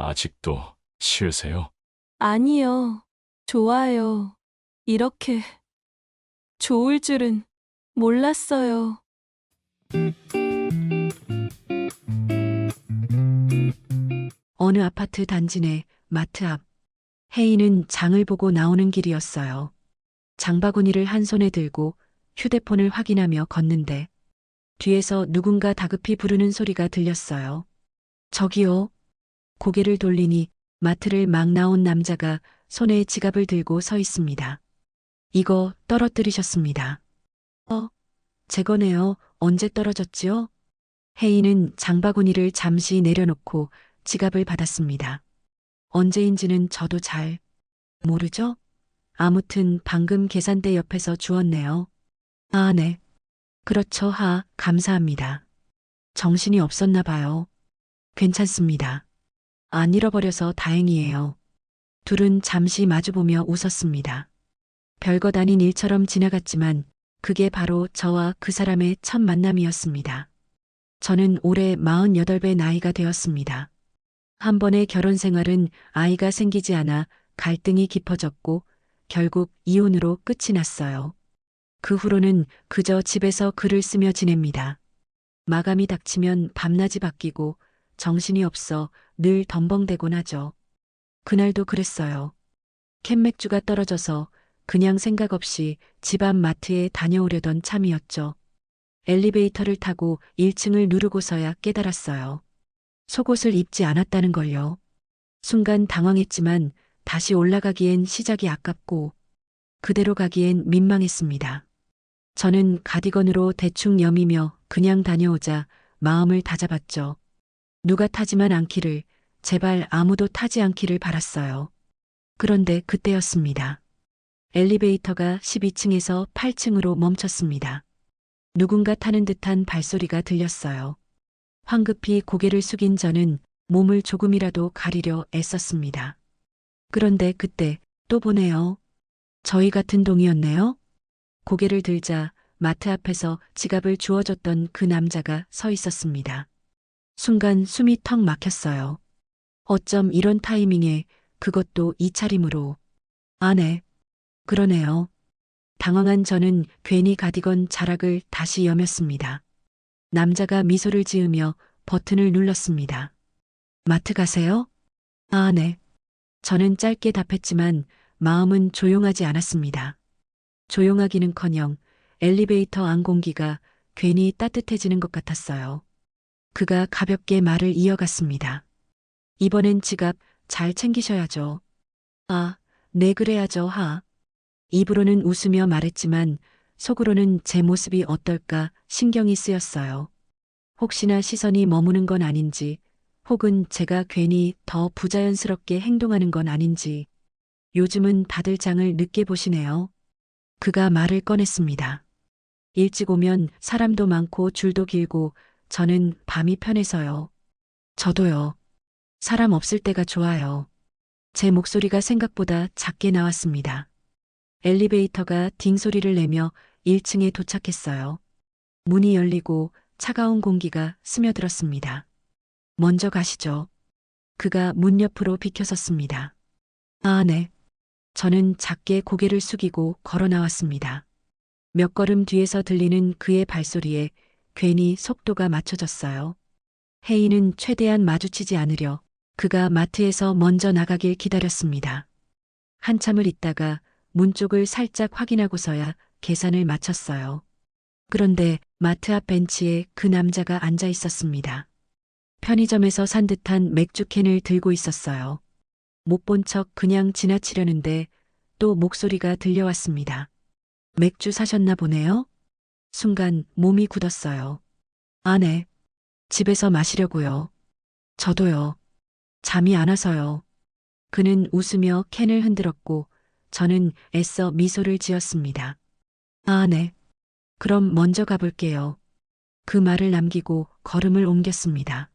아직도 싫으세요? 아니요. 좋아요. 이렇게 좋을 줄은 몰랐어요. 어느 아파트 단지 내 마트 앞. 혜인은 장을 보고 나오는 길이었어요. 장바구니를 한 손에 들고 휴대폰을 확인하며 걷는데 뒤에서 누군가 다급히 부르는 소리가 들렸어요. 저기요. 고개를 돌리니 마트를 막 나온 남자가 손에 지갑을 들고 서 있습니다. 이거 떨어뜨리셨습니다. 제 거네요. 언제 떨어졌지요? 혜인은 장바구니를 잠시 내려놓고 지갑을 받았습니다. 언제인지는 저도 잘 모르죠? 아무튼 방금 계산대 옆에서 주웠네요. 아, 네. 그렇죠. 감사합니다. 정신이 없었나 봐요. 괜찮습니다. 안 잃어버려서 다행이에요. 둘은 잠시 마주보며 웃었습니다. 별것 아닌 일처럼 지나갔지만 그게 바로 저와 그 사람의 첫 만남이었습니다. 저는 올해 48배 나이가 되었습니다. 한 번의 결혼 생활은 아이가 생기지 않아 갈등이 깊어졌고 결국 이혼으로 끝이 났어요. 그 후로는 그저 집에서 글을 쓰며 지냅니다. 마감이 닥치면 밤낮이 바뀌고 정신이 없어 늘 덤벙대곤 하죠. 그날도 그랬어요. 캔맥주가 떨어져서 그냥 생각 없이 집 앞 마트에 다녀오려던 참이었죠. 엘리베이터를 타고 1층을 누르고서야 깨달았어요. 속옷을 입지 않았다는 걸요. 순간 당황했지만 다시 올라가기엔 시작이 아깝고 그대로 가기엔 민망했습니다. 저는 가디건으로 대충 여미며 그냥 다녀오자 마음을 다잡았죠. 누가 타지만 않기를, 제발 아무도 타지 않기를 바랐어요. 그런데 그때였습니다. 엘리베이터가 12층에서 8층으로 멈췄습니다. 누군가 타는 듯한 발소리가 들렸어요. 황급히 고개를 숙인 저는 몸을 조금이라도 가리려 애썼습니다. 그런데 그때 또 보네요. 저희 같은 동이었네요. 고개를 들자 마트 앞에서 지갑을 주워줬던 그 남자가 서 있었습니다. 순간 숨이 턱 막혔어요. 어쩜 이런 타이밍에 그것도 이 차림으로. 아, 네. 그러네요. 당황한 저는 괜히 가디건 자락을 다시 여몄습니다. 남자가 미소를 지으며 버튼을 눌렀습니다. 마트 가세요? 아, 네. 저는 짧게 답했지만 마음은 조용하지 않았습니다. 조용하기는커녕 엘리베이터 안 공기가 괜히 따뜻해지는 것 같았어요. 그가 가볍게 말을 이어갔습니다. 이번엔 지갑 잘 챙기셔야죠. 아, 네 그래야죠. 입으로는 웃으며 말했지만 속으로는 제 모습이 어떨까 신경이 쓰였어요. 혹시나 시선이 머무는 건 아닌지, 혹은 제가 괜히 더 부자연스럽게 행동하는 건 아닌지. 요즘은 다들 장을 늦게 보시네요. 그가 말을 꺼냈습니다. 일찍 오면 사람도 많고 줄도 길고 저는 밤이 편해서요. 저도요. 사람 없을 때가 좋아요. 제 목소리가 생각보다 작게 나왔습니다. 엘리베이터가 딩 소리를 내며 1층에 도착했어요. 문이 열리고 차가운 공기가 스며들었습니다. 먼저 가시죠. 그가 문 옆으로 비켜섰습니다. 아, 네. 저는 작게 고개를 숙이고 걸어 나왔습니다. 몇 걸음 뒤에서 들리는 그의 발소리에 괜히 속도가 맞춰졌어요. 혜인은 최대한 마주치지 않으려 그가 마트에서 먼저 나가길 기다렸습니다. 한참을 있다가 문 쪽을 살짝 확인하고서야 계산을 마쳤어요. 그런데 마트 앞 벤치에 그 남자가 앉아 있었습니다. 편의점에서 산 듯한 맥주캔을 들고 있었어요. 못 본 척 그냥 지나치려는데 또 목소리가 들려왔습니다. 맥주 사셨나 보네요? 순간 몸이 굳었어요. 아, 네. 집에서 마시려고요. 저도요. 잠이 안 와서요. 그는 웃으며 캔을 흔들었고 저는 애써 미소를 지었습니다. 아, 네. 그럼 먼저 가볼게요. 그 말을 남기고 걸음을 옮겼습니다.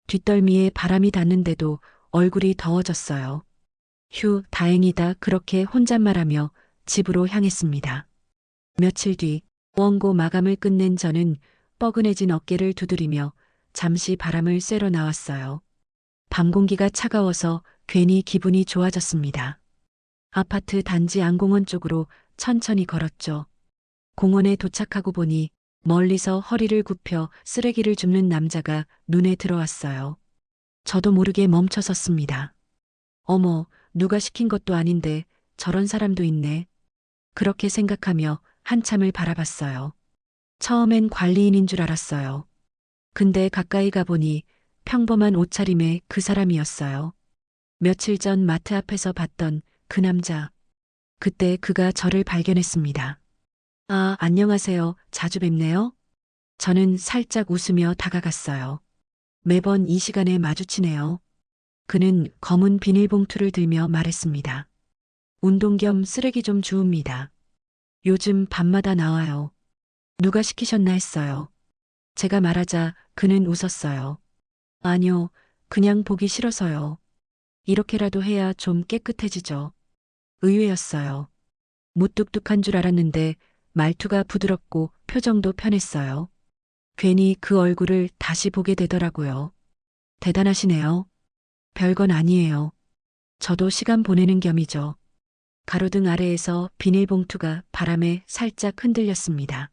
뒷덜미에 바람이 닿는데도 얼굴이 더워졌어요. 휴, 다행이다. 그렇게 혼잣말하며 집으로 향했습니다. 며칠 뒤 원고 마감을 끝낸 저는 뻐근해진 어깨를 두드리며 잠시 바람을 쐬러 나왔어요. 밤 공기가 차가워서 괜히 기분이 좋아졌습니다. 아파트 단지 안공원 쪽으로 천천히 걸었죠. 공원에 도착하고 보니 멀리서 허리를 굽혀 쓰레기를 줍는 남자가 눈에 들어왔어요. 저도 모르게 멈춰 섰습니다. 어머, 누가 시킨 것도 아닌데 저런 사람도 있네. 그렇게 생각하며 한참을 바라봤어요. 처음엔 관리인인 줄 알았어요. 근데 가까이 가보니 평범한 옷차림의 그 사람이었어요. 며칠 전 마트 앞에서 봤던 그 남자. 그때 그가 저를 발견했습니다. 아, 안녕하세요. 자주 뵙네요. 저는 살짝 웃으며 다가갔어요. 매번 이 시간에 마주치네요. 그는 검은 비닐봉투를 들며 말했습니다. 운동 겸 쓰레기 좀 주웁니다. 요즘 밤마다 나와요. 누가 시키셨나 했어요. 제가 말하자 그는 웃었어요. 아니요, 그냥 보기 싫어서요. 이렇게라도 해야 좀 깨끗해지죠. 의외였어요. 무뚝뚝한 줄 알았는데 말투가 부드럽고 표정도 편했어요. 괜히 그 얼굴을 다시 보게 되더라고요. 대단하시네요. 별건 아니에요. 저도 시간 보내는 겸이죠. 가로등 아래에서 비닐봉투가 바람에 살짝 흔들렸습니다.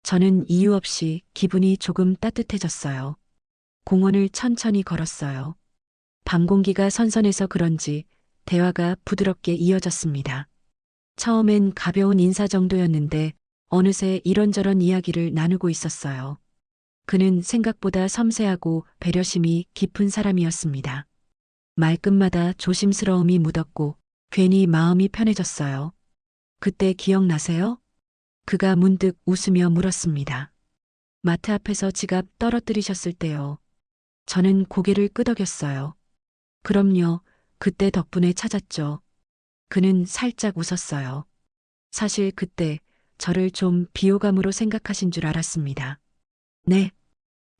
저는 이유 없이 기분이 조금 따뜻해졌어요. 공원을 천천히 걸었어요. 밤 공기가 선선해서 그런지 대화가 부드럽게 이어졌습니다. 처음엔 가벼운 인사 정도였는데 어느새 이런저런 이야기를 나누고 있었어요. 그는 생각보다 섬세하고 배려심이 깊은 사람이었습니다. 말끝마다 조심스러움이 묻었고 괜히 마음이 편해졌어요. 그때 기억나세요? 그가 문득 웃으며 물었습니다. 마트 앞에서 지갑 떨어뜨리셨을 때요. 저는 고개를 끄덕였어요. 그럼요. 그때 덕분에 찾았죠. 그는 살짝 웃었어요. 사실 그때 저를 좀 비호감으로 생각하신 줄 알았습니다. 네.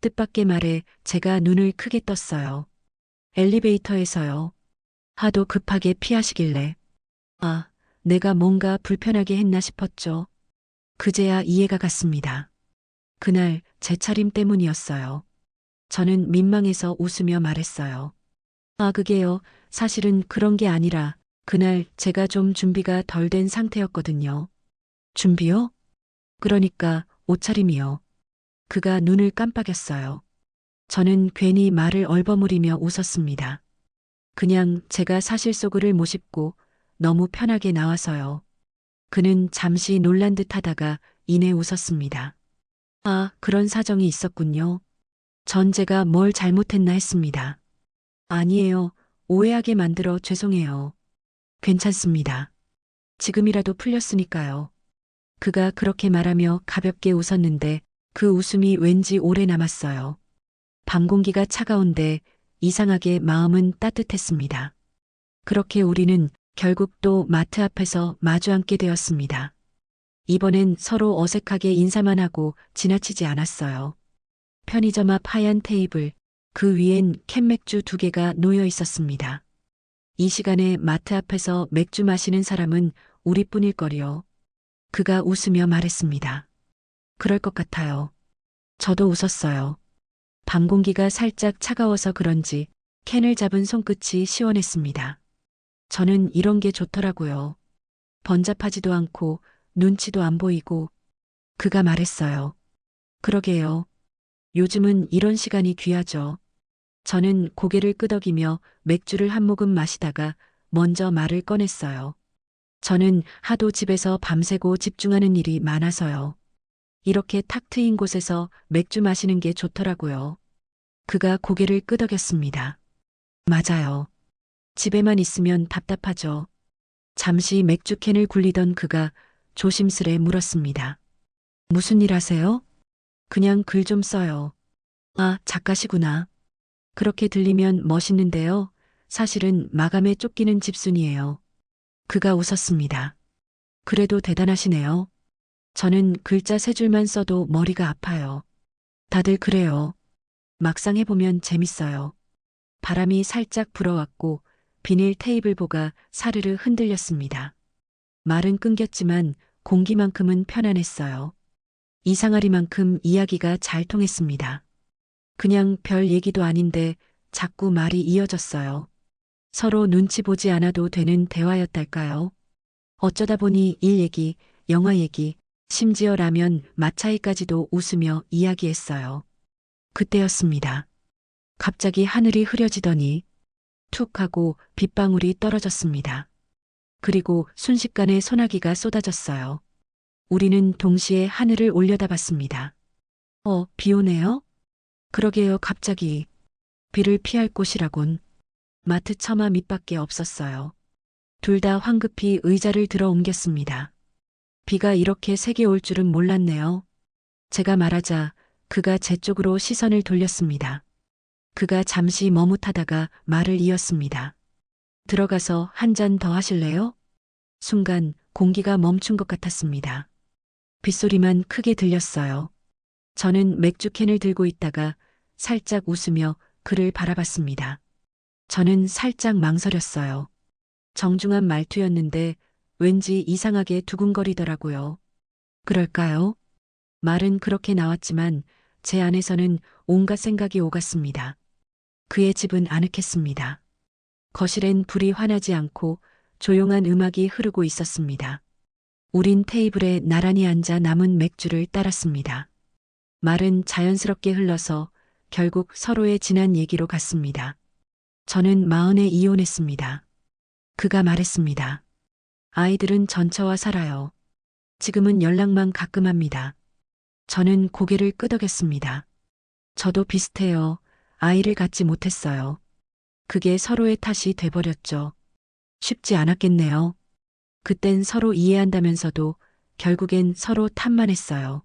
뜻밖의 말에 제가 눈을 크게 떴어요. 엘리베이터에서요. 하도 급하게 피하시길래. 아, 내가 뭔가 불편하게 했나 싶었죠. 그제야 이해가 갔습니다. 그날 제 차림 때문이었어요. 저는 민망해서 웃으며 말했어요. 아, 그게요. 사실은 그런 게 아니라 그날 제가 좀 준비가 덜 된 상태였거든요. 준비요? 그러니까 옷차림이요. 그가 눈을 깜빡였어요. 저는 괜히 말을 얼버무리며 웃었습니다. 그냥 제가 사실 속을을 못 씹고 너무 편하게 나와서요. 그는 잠시 놀란 듯 하다가 이내 웃었습니다. 아, 그런 사정이 있었군요. 전 제가 뭘 잘못했나 했습니다. 아니에요. 오해하게 만들어 죄송해요. 괜찮습니다. 지금이라도 풀렸으니까요. 그가 그렇게 말하며 가볍게 웃었는데 그 웃음이 왠지 오래 남았어요. 밤 공기가 차가운데 이상하게 마음은 따뜻했습니다. 그렇게 우리는 결국 또 마트 앞에서 마주 앉게 되었습니다. 이번엔 서로 어색하게 인사만 하고 지나치지 않았어요. 편의점 앞 하얀 테이블, 그 위엔 캔맥주 2개가 놓여 있었습니다. 이 시간에 마트 앞에서 맥주 마시는 사람은 우리뿐일 거리요. 그가 웃으며 말했습니다. 그럴 것 같아요. 저도 웃었어요. 밤 공기가 살짝 차가워서 그런지 캔을 잡은 손끝이 시원했습니다. 저는 이런 게 좋더라고요. 번잡하지도 않고 눈치도 안 보이고. 그가 말했어요. 그러게요. 요즘은 이런 시간이 귀하죠. 저는 고개를 끄덕이며 맥주를 한 모금 마시다가 먼저 말을 꺼냈어요. 저는 하도 집에서 밤새고 집중하는 일이 많아서요. 이렇게 탁 트인 곳에서 맥주 마시는 게 좋더라고요. 그가 고개를 끄덕였습니다. 맞아요. 집에만 있으면 답답하죠. 잠시 맥주캔을 굴리던 그가 조심스레 물었습니다. 무슨 일 하세요? 그냥 글 좀 써요. 아, 작가시구나. 그렇게 들리면 멋있는데요. 사실은 마감에 쫓기는 집순이에요. 그가 웃었습니다. 그래도 대단하시네요. 저는 글자 3줄만 써도 머리가 아파요. 다들 그래요. 막상 해보면 재밌어요. 바람이 살짝 불어왔고 비닐 테이블보가 사르르 흔들렸습니다. 말은 끊겼지만 공기만큼은 편안했어요. 이상하리만큼 이야기가 잘 통했습니다. 그냥 별 얘기도 아닌데 자꾸 말이 이어졌어요. 서로 눈치 보지 않아도 되는 대화였달까요? 어쩌다 보니 일 얘기, 영화 얘기, 심지어 라면 맛 차이까지도 웃으며 이야기했어요. 그때였습니다. 갑자기 하늘이 흐려지더니 툭 하고 빗방울이 떨어졌습니다. 그리고 순식간에 소나기가 쏟아졌어요. 우리는 동시에 하늘을 올려다봤습니다. 비 오네요? 그러게요, 갑자기. 비를 피할 곳이라곤 마트 처마 밑밖에 없었어요. 둘 다 황급히 의자를 들어 옮겼습니다. 비가 이렇게 세게 올 줄은 몰랐네요. 제가 말하자 그가 제 쪽으로 시선을 돌렸습니다. 그가 잠시 머뭇하다가 말을 이었습니다. 들어가서 한 잔 더 하실래요? 순간 공기가 멈춘 것 같았습니다. 빗소리만 크게 들렸어요. 저는 맥주캔을 들고 있다가 살짝 웃으며 그를 바라봤습니다. 저는 살짝 망설였어요. 정중한 말투였는데 왠지 이상하게 두근거리더라고요. 그럴까요? 말은 그렇게 나왔지만 제 안에서는 온갖 생각이 오갔습니다. 그의 집은 아늑했습니다. 거실엔 불이 환하지 않고 조용한 음악이 흐르고 있었습니다. 우린 테이블에 나란히 앉아 남은 맥주를 따랐습니다. 말은 자연스럽게 흘러서 결국 서로의 지난 얘기로 갔습니다. 저는 마흔에 이혼했습니다. 그가 말했습니다. 아이들은 전처와 살아요. 지금은 연락만 가끔 합니다. 저는 고개를 끄덕였습니다. 저도 비슷해요. 아이를 갖지 못했어요. 그게 서로의 탓이 돼버렸죠. 쉽지 않았겠네요. 그땐 서로 이해한다면서도 결국엔 서로 탓만 했어요.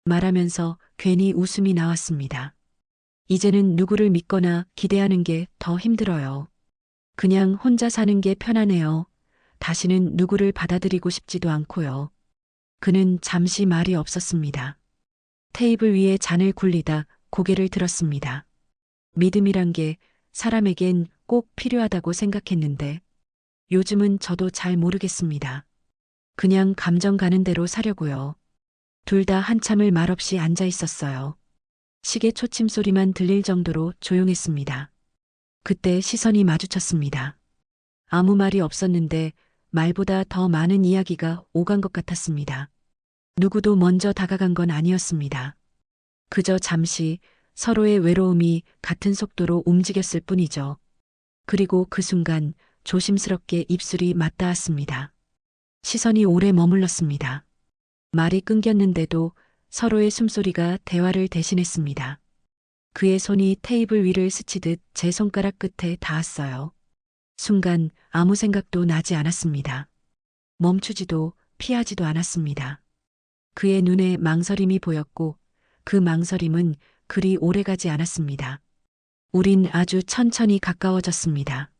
말하면서 괜히 웃음이 나왔습니다. 이제는 누구를 믿거나 기대하는 게 더 힘들어요. 그냥 혼자 사는 게 편하네요. 다시는 누구를 받아들이고 싶지도 않고요. 그는 잠시 말이 없었습니다. 테이블 위에 잔을 굴리다 고개를 들었습니다. 믿음이란 게 사람에겐 꼭 필요하다고 생각했는데 요즘은 저도 잘 모르겠습니다. 그냥 감정 가는 대로 사려고요. 둘 다 한참을 말없이 앉아 있었어요. 시계 초침 소리만 들릴 정도로 조용했습니다. 그때 시선이 마주쳤습니다. 아무 말이 없었는데 말보다 더 많은 이야기가 오간 것 같았습니다. 누구도 먼저 다가간 건 아니었습니다. 그저 잠시 서로의 외로움이 같은 속도로 움직였을 뿐이죠. 그리고 그 순간 조심스럽게 입술이 맞닿았습니다. 시선이 오래 머물렀습니다. 말이 끊겼는데도 서로의 숨소리가 대화를 대신했습니다. 그의 손이 테이블 위를 스치듯 제 손가락 끝에 닿았어요. 순간 아무 생각도 나지 않았습니다. 멈추지도 피하지도 않았습니다. 그의 눈에 망설임이 보였고 그 망설임은 그리 오래가지 않았습니다. 우린 아주 천천히 가까워졌습니다.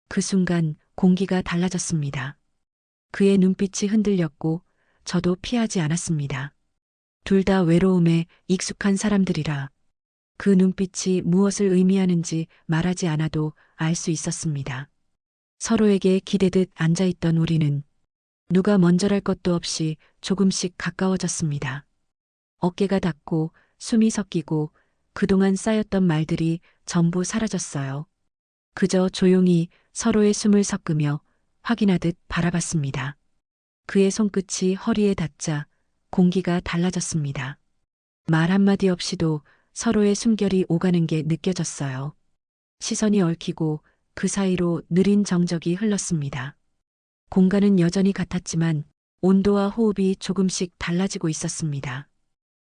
그 순간 공기가 달라졌습니다. 그의 눈빛이 흔들렸고 저도 피하지 않았습니다. 둘 다 외로움에 익숙한 사람들이라 그 눈빛이 무엇을 의미하는지 말하지 않아도 알 수 있었습니다. 서로에게 기대듯 앉아있던 우리는 누가 먼저랄 것도 없이 조금씩 가까워졌습니다. 어깨가 닿고 숨이 섞이고 그동안 쌓였던 말들이 전부 사라졌어요. 그저 조용히 서로의 숨을 섞으며 확인하듯 바라봤습니다. 그의 손끝이 허리에 닿자 공기가 달라졌습니다. 말 한마디 없이도 서로의 숨결이 오가는 게 느껴졌어요. 시선이 얽히고 그 사이로 느린 정적이 흘렀습니다. 공간은 여전히 같았지만 온도와 호흡이 조금씩 달라지고 있었습니다.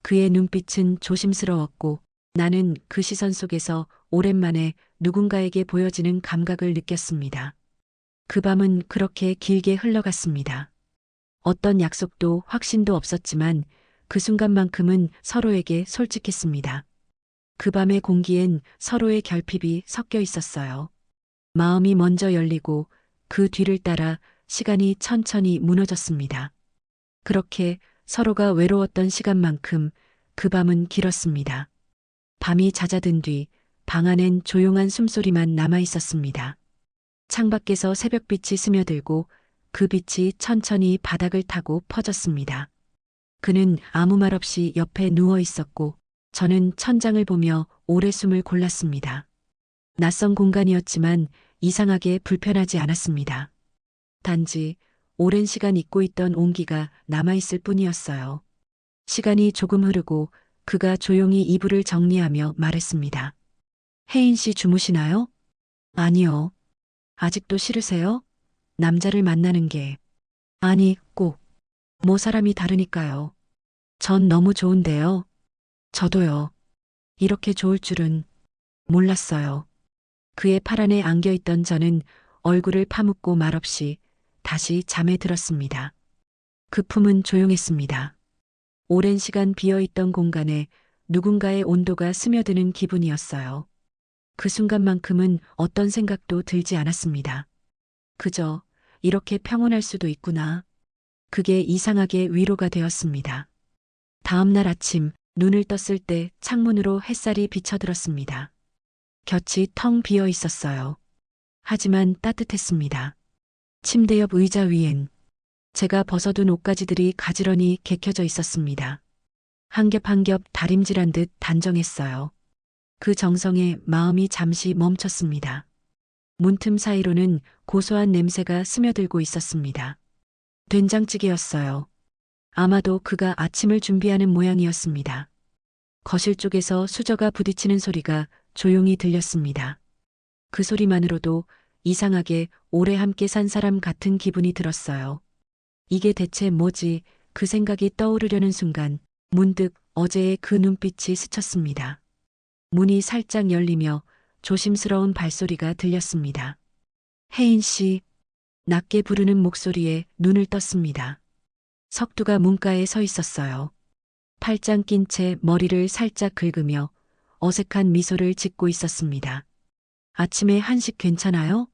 그의 눈빛은 조심스러웠고 나는 그 시선 속에서 오랜만에 누군가에게 보여지는 감각을 느꼈습니다. 그 밤은 그렇게 길게 흘러갔습니다. 어떤 약속도 확신도 없었지만 그 순간만큼은 서로에게 솔직했습니다. 그 밤의 공기엔 서로의 결핍이 섞여 있었어요. 마음이 먼저 열리고 그 뒤를 따라 시간이 천천히 무너졌습니다. 그렇게 서로가 외로웠던 시간만큼 그 밤은 길었습니다. 밤이 잦아든 뒤 방 안엔 조용한 숨소리만 남아 있었습니다. 창밖에서 새벽빛이 스며들고 그 빛이 천천히 바닥을 타고 퍼졌습니다. 그는 아무 말 없이 옆에 누워 있었고 저는 천장을 보며 오래 숨을 골랐습니다. 낯선 공간이었지만 이상하게 불편하지 않았습니다. 단지 오랜 시간 잊고 있던 온기가 남아있을 뿐이었어요. 시간이 조금 흐르고 그가 조용히 이불을 정리하며 말했습니다. 혜인 씨 주무시나요? 아니요. 아직도 싫으세요? 남자를 만나는 게. 아니, 꼭. 뭐 사람이 다르니까요. 전 너무 좋은데요. 저도요. 이렇게 좋을 줄은 몰랐어요. 그의 팔 안에 안겨있던 저는 얼굴을 파묻고 말없이 다시 잠에 들었습니다. 그 품은 조용했습니다. 오랜 시간 비어있던 공간에 누군가의 온도가 스며드는 기분이었어요. 그 순간만큼은 어떤 생각도 들지 않았습니다. 그저 이렇게 평온할 수도 있구나. 그게 이상하게 위로가 되었습니다. 다음 날 아침 눈을 떴을 때 창문으로 햇살이 비쳐들었습니다. 곁이 텅 비어 있었어요. 하지만 따뜻했습니다. 침대 옆 의자 위엔 제가 벗어둔 옷가지들이 가지런히 개켜져 있었습니다. 한 겹 한 겹 다림질한 듯 단정했어요. 그 정성에 마음이 잠시 멈췄습니다. 문틈 사이로는 고소한 냄새가 스며들고 있었습니다. 된장찌개였어요. 아마도 그가 아침을 준비하는 모양이었습니다. 거실 쪽에서 수저가 부딪히는 소리가 조용히 들렸습니다. 그 소리만으로도 이상하게 오래 함께 산 사람 같은 기분이 들었어요. 이게 대체 뭐지? 그 생각이 떠오르려는 순간 문득 어제의 그 눈빛이 스쳤습니다. 문이 살짝 열리며 조심스러운 발소리가 들렸습니다. 혜인 씨, 낮게 부르는 목소리에 눈을 떴습니다. 석두가 문가에 서 있었어요. 팔짱 낀 채 머리를 살짝 긁으며 어색한 미소를 짓고 있었습니다. 아침에 한식 괜찮아요?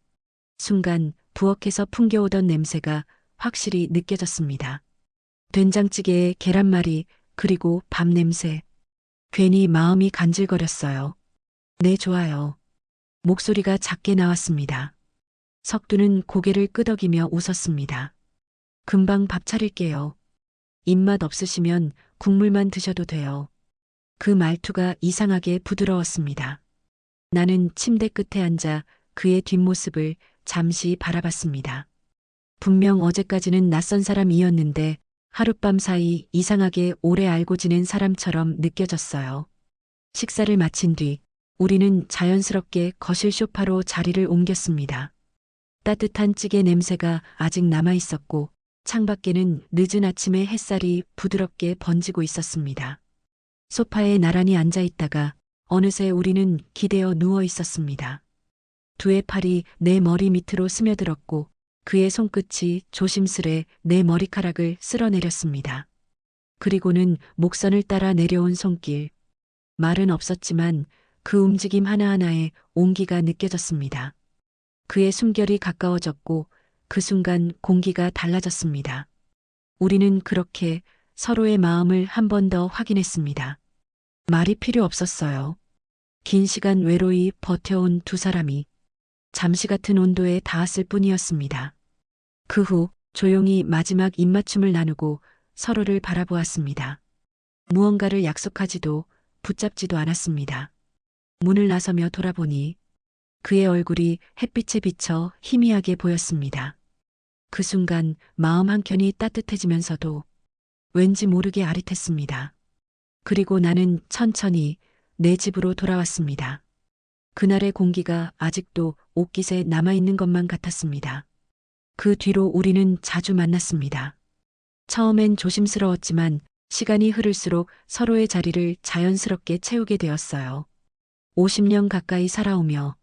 순간 부엌에서 풍겨오던 냄새가 확실히 느껴졌습니다. 된장찌개에 계란말이 그리고 밥 냄새. 괜히 마음이 간질거렸어요. 네, 좋아요. 목소리가 작게 나왔습니다. 석두는 고개를 끄덕이며 웃었습니다. 금방 밥 차릴게요. 입맛 없으시면 국물만 드셔도 돼요. 그 말투가 이상하게 부드러웠습니다. 나는 침대 끝에 앉아 그의 뒷모습을 잠시 바라봤습니다. 분명 어제까지는 낯선 사람이었는데 하룻밤 사이 이상하게 오래 알고 지낸 사람처럼 느껴졌어요. 식사를 마친 뒤 우리는 자연스럽게 거실 소파로 자리를 옮겼습니다. 따뜻한 찌개 냄새가 아직 남아 있었고 창밖에는 늦은 아침의 햇살이 부드럽게 번지고 있었습니다. 소파에 나란히 앉아 있다가 어느새 우리는 기대어 누워 있었습니다. 두의 팔이 내 머리 밑으로 스며들었고 그의 손끝이 조심스레 내 머리카락을 쓸어내렸습니다. 그리고는 목선을 따라 내려온 손길. 말은 없었지만 그 움직임 하나하나에 온기가 느껴졌습니다. 그의 숨결이 가까워졌고 그 순간 공기가 달라졌습니다. 우리는 그렇게 서로의 마음을 한 번 더 확인했습니다. 말이 필요 없었어요. 긴 시간 외로이 버텨온 두 사람이 잠시 같은 온도에 닿았을 뿐이었습니다. 그 후 조용히 마지막 입맞춤을 나누고 서로를 바라보았습니다. 무언가를 약속하지도 붙잡지도 않았습니다. 문을 나서며 돌아보니 그의 얼굴이 햇빛에 비쳐 희미하게 보였습니다. 그 순간 마음 한켠이 따뜻해지면서도 왠지 모르게 아릿했습니다. 그리고 나는 천천히 내 집으로 돌아왔습니다. 그날의 공기가 아직도 옷깃에 남아있는 것만 같았습니다. 그 뒤로 우리는 자주 만났습니다. 처음엔 조심스러웠지만 시간이 흐를수록 서로의 자리를 자연스럽게 채우게 되었어요. 50년 가까이 살아오며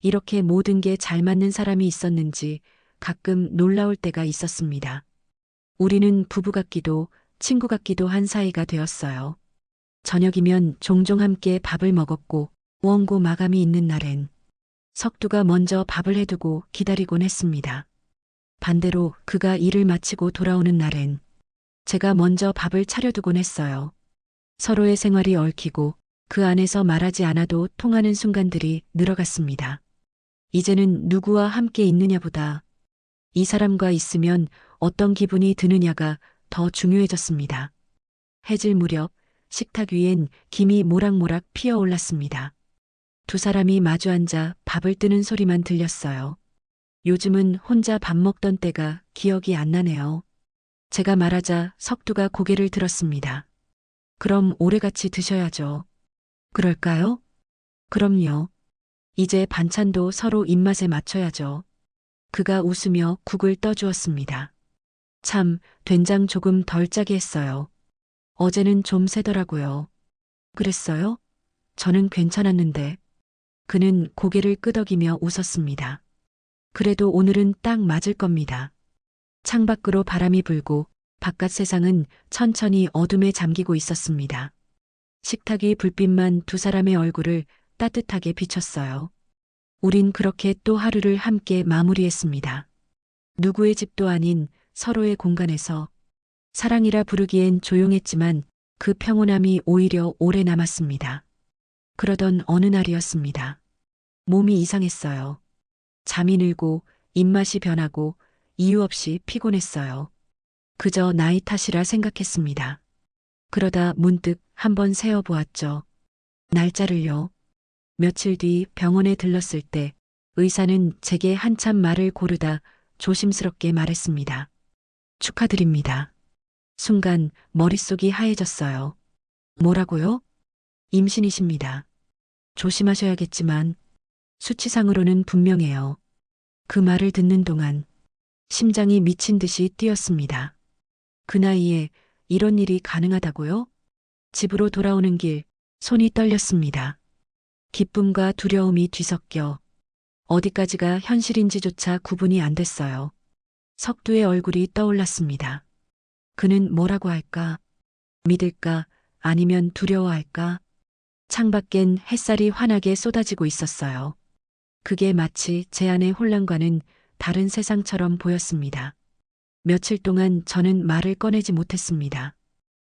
이렇게 모든 게 잘 맞는 사람이 있었는지 가끔 놀라울 때가 있었습니다. 우리는 부부 같기도 친구 같기도 한 사이가 되었어요. 저녁이면 종종 함께 밥을 먹었고 원고 마감이 있는 날엔 석두가 먼저 밥을 해두고 기다리곤 했습니다. 반대로 그가 일을 마치고 돌아오는 날엔 제가 먼저 밥을 차려두곤 했어요. 서로의 생활이 얽히고 그 안에서 말하지 않아도 통하는 순간들이 늘어갔습니다. 이제는 누구와 함께 있느냐보다 이 사람과 있으면 어떤 기분이 드느냐가 더 중요해졌습니다. 해질 무렵 식탁 위엔 김이 모락모락 피어올랐습니다. 두 사람이 마주 앉아 밥을 뜨는 소리만 들렸어요. 요즘은 혼자 밥 먹던 때가 기억이 안 나네요. 제가 말하자 석두가 고개를 들었습니다. 그럼 오래같이 드셔야죠. 그럴까요? 그럼요. 이제 반찬도 서로 입맛에 맞춰야죠. 그가 웃으며 국을 떠주었습니다. 참, 된장 조금 덜 짜게 했어요. 어제는 좀 세더라고요. 그랬어요? 저는 괜찮았는데. 그는 고개를 끄덕이며 웃었습니다. 그래도 오늘은 딱 맞을 겁니다. 창밖으로 바람이 불고 바깥 세상은 천천히 어둠에 잠기고 있었습니다. 식탁이 불빛만 두 사람의 얼굴을 따뜻하게 비췄어요. 우린 그렇게 또 하루를 함께 마무리했습니다. 누구의 집도 아닌 서로의 공간에서 사랑이라 부르기엔 조용했지만 그 평온함이 오히려 오래 남았습니다. 그러던 어느 날이었습니다. 몸이 이상했어요. 잠이 늘고 입맛이 변하고 이유 없이 피곤했어요. 그저 나이 탓이라 생각했습니다. 그러다 문득 한번 세어보았죠. 날짜를요. 며칠 뒤 병원에 들렀을 때 의사는 제게 한참 말을 고르다 조심스럽게 말했습니다. 축하드립니다. 순간 머릿속이 하얘졌어요. 뭐라고요? 임신이십니다. 조심하셔야겠지만 수치상으로는 분명해요. 그 말을 듣는 동안 심장이 미친 듯이 뛰었습니다. 그 나이에 이런 일이 가능하다고요? 집으로 돌아오는 길 손이 떨렸습니다. 기쁨과 두려움이 뒤섞여 어디까지가 현실인지조차 구분이 안 됐어요. 석두의 얼굴이 떠올랐습니다. 그는 뭐라고 할까? 믿을까? 아니면 두려워할까? 창밖엔 햇살이 환하게 쏟아지고 있었어요. 그게 마치 제 안의 혼란과는 다른 세상처럼 보였습니다. 며칠 동안 저는 말을 꺼내지 못했습니다.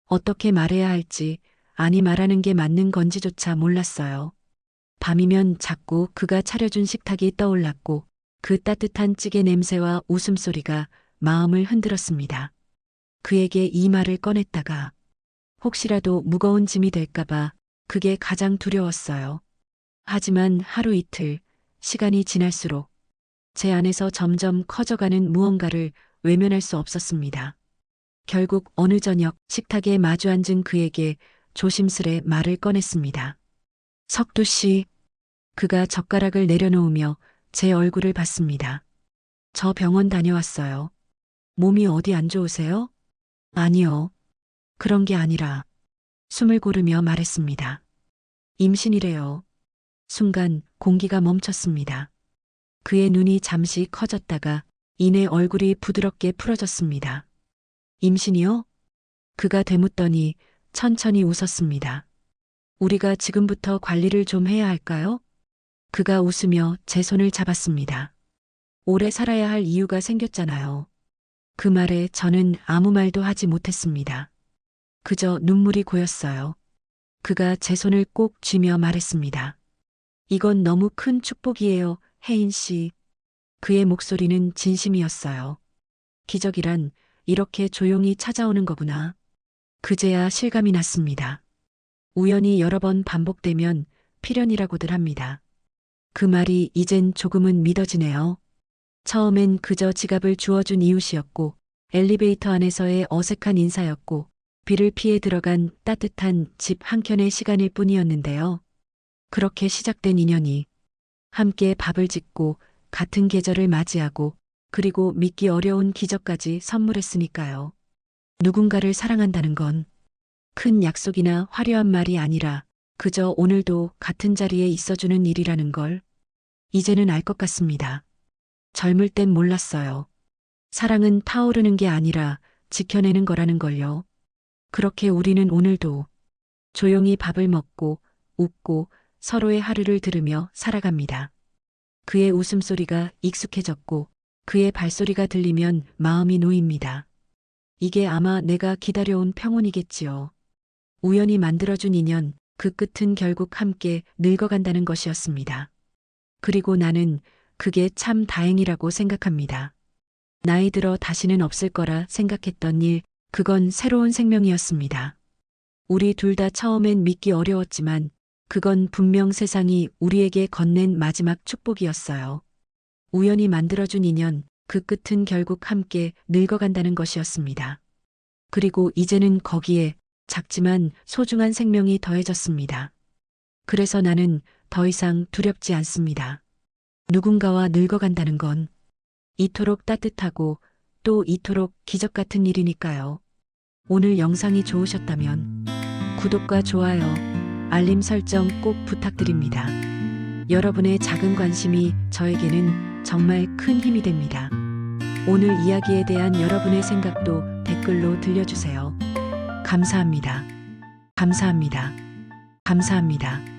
어떻게 말해야 할지, 아니 말하는 게 맞는 건지조차 몰랐어요. 밤이면 자꾸 그가 차려준 식탁이 떠올랐고 그 따뜻한 찌개 냄새와 웃음소리가 마음을 흔들었습니다. 그에게 이 말을 꺼냈다가 혹시라도 무거운 짐이 될까봐 그게 가장 두려웠어요. 하지만 하루 이틀, 시간이 지날수록 제 안에서 점점 커져가는 무언가를 외면할 수 없었습니다. 결국 어느 저녁 식탁에 마주 앉은 그에게 조심스레 말을 꺼냈습니다. 석두 씨, 그가 젓가락을 내려놓으며 제 얼굴을 봤습니다. 저 병원 다녀왔어요. 몸이 어디 안 좋으세요? 아니요. 그런 게 아니라 숨을 고르며 말했습니다. 임신이래요. 순간 공기가 멈췄습니다. 그의 눈이 잠시 커졌다가 이내 얼굴이 부드럽게 풀어졌습니다. 임신이요? 그가 되묻더니 천천히 웃었습니다. 우리가 지금부터 관리를 좀 해야 할까요? 그가 웃으며 제 손을 잡았습니다. 오래 살아야 할 이유가 생겼잖아요. 그 말에 저는 아무 말도 하지 못했습니다. 그저 눈물이 고였어요. 그가 제 손을 꼭 쥐며 말했습니다. 이건 너무 큰 축복이에요, 혜인 씨. 그의 목소리는 진심이었어요. 기적이란 이렇게 조용히 찾아오는 거구나. 그제야 실감이 났습니다. 우연히 여러 번 반복되면 필연이라고들 합니다. 그 말이 이젠 조금은 믿어지네요. 처음엔 그저 지갑을 주워준 이웃이었고 엘리베이터 안에서의 어색한 인사였고 비를 피해 들어간 따뜻한 집 한켠의 시간일 뿐이었는데요. 그렇게 시작된 인연이 함께 밥을 짓고 같은 계절을 맞이하고 그리고 믿기 어려운 기적까지 선물했으니까요. 누군가를 사랑한다는 건 큰 약속이나 화려한 말이 아니라 그저 오늘도 같은 자리에 있어주는 일이라는 걸 이제는 알 것 같습니다. 젊을 땐 몰랐어요. 사랑은 타오르는 게 아니라 지켜내는 거라는 걸요. 그렇게 우리는 오늘도 조용히 밥을 먹고 웃고 서로의 하루를 들으며 살아갑니다. 그의 웃음소리가 익숙해졌고 그의 발소리가 들리면 마음이 놓입니다. 이게 아마 내가 기다려온 평온이겠지요. 우연히 만들어준 인연, 그 끝은 결국 함께 늙어간다는 것이었습니다. 그리고 나는 그게 참 다행이라고 생각합니다. 나이 들어 다시는 없을 거라 생각했던 일, 그건 새로운 생명이었습니다. 우리 둘 다 처음엔 믿기 어려웠지만 그건 분명 세상이 우리에게 건넨 마지막 축복이었어요. 우연히 만들어준 인연, 그 끝은 결국 함께 늙어간다는 것이었습니다. 그리고 이제는 거기에 작지만 소중한 생명이 더해졌습니다. 그래서 나는 더 이상 두렵지 않습니다. 누군가와 늙어간다는 건 이토록 따뜻하고 또 이토록 기적 같은 일이니까요. 오늘 영상이 좋으셨다면 구독과 좋아요, 알림 설정 꼭 부탁드립니다. 여러분의 작은 관심이 저에게는 정말 큰 힘이 됩니다. 오늘 이야기에 대한 여러분의 생각도 댓글로 들려주세요. 감사합니다. 감사합니다. 감사합니다. 감사합니다.